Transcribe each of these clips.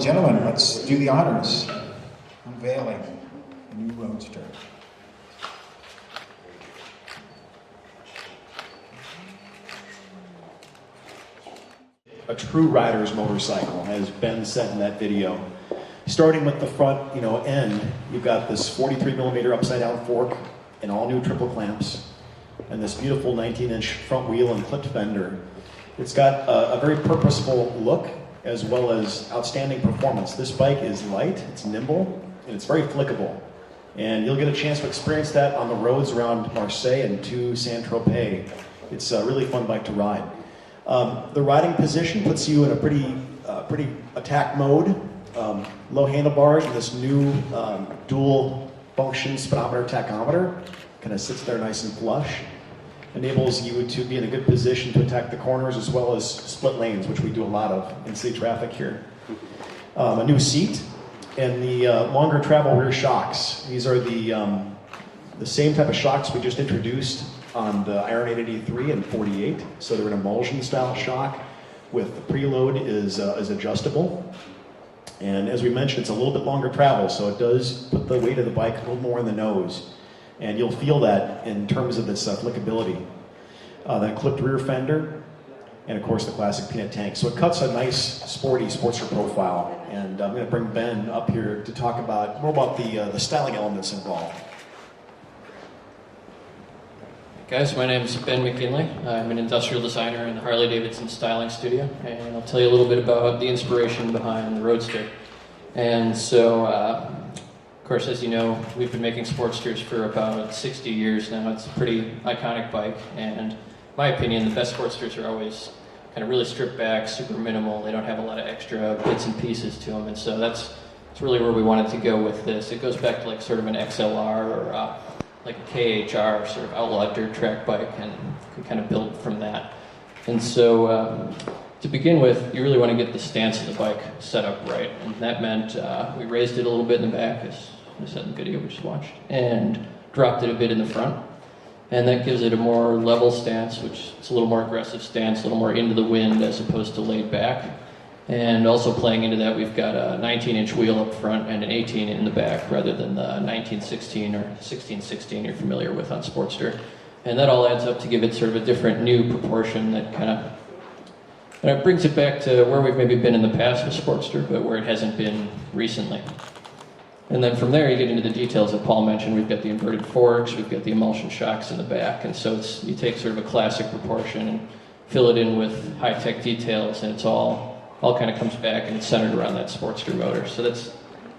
and gentlemen, let's do the honors. Unveiling the new Roadster. A true rider's motorcycle, as Ben said in that video. Starting with the front, end, you've got this 43mm upside-down fork and all new triple clamps, and this beautiful 19-inch front wheel and clipped fender. It's got a very purposeful look as well as outstanding performance. This bike is light, it's nimble, and it's very flickable. And you'll get a chance to experience that on the roads around Marseille and to Saint-Tropez. It's a really fun bike to ride. The riding position puts you in a pretty attack mode. Low handlebars and this new dual function speedometer tachometer kind of sits there nice and flush. Enables you to be in a good position to attack the corners as well as split lanes, which we do a lot of in city traffic here. A new seat and the longer travel rear shocks. These are the same type of shocks we just introduced on the Iron 883 and 48. So they're an emulsion style shock with the preload is adjustable. And as we mentioned, it's a little bit longer travel, so it does put the weight of the bike a little more in the nose. And you'll feel that in terms of its flickability. That clipped rear fender, and of course the classic peanut tank. So it cuts a nice sporty Sportster profile. And I'm going to bring Ben up here to talk more about the styling elements involved. Guys, my name is Ben McKinley. I'm an industrial designer in the Harley-Davidson styling studio, and I'll tell you a little bit about the inspiration behind the Roadster. And so, of course, as you know, we've been making Sportsters for about 60 years now. It's a pretty iconic bike, and in my opinion, the best Sportsters are always kind of really stripped back, super minimal. They don't have a lot of extra bits and pieces to them, and so that's really where we wanted to go with this. It goes back to like sort of an XLR or like a KHR, sort of outlaw dirt track bike, and we kind of build from that. And so to begin with, you really want to get the stance of the bike set up right, and that meant we raised it a little bit in the back, as I said in the video we just watched, and dropped it a bit in the front. And that gives it a more level stance, which is a little more aggressive stance, a little more into the wind as opposed to laid back. And also playing into that, we've got a 19-inch wheel up front and an 18 in the back rather than the 1916 or 1616 you're familiar with on Sportster. And that all adds up to give it sort of a different new proportion that kind of brings it back to where we've maybe been in the past with Sportster, but where it hasn't been recently. And then from there, you get into the details that Paul mentioned. We've got the inverted forks, we've got the emulsion shocks in the back, and so you take sort of a classic proportion and fill it in with high-tech details, and it's all kind of comes back and it's centered around that Sportster motor. So that's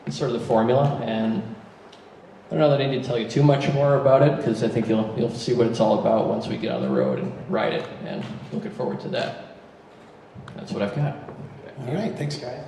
sort of the formula, and I don't know that I need to tell you too much more about it, because I think you'll see what it's all about once we get on the road and ride it, and looking forward to that. That's what I've got. All right, thanks, guys.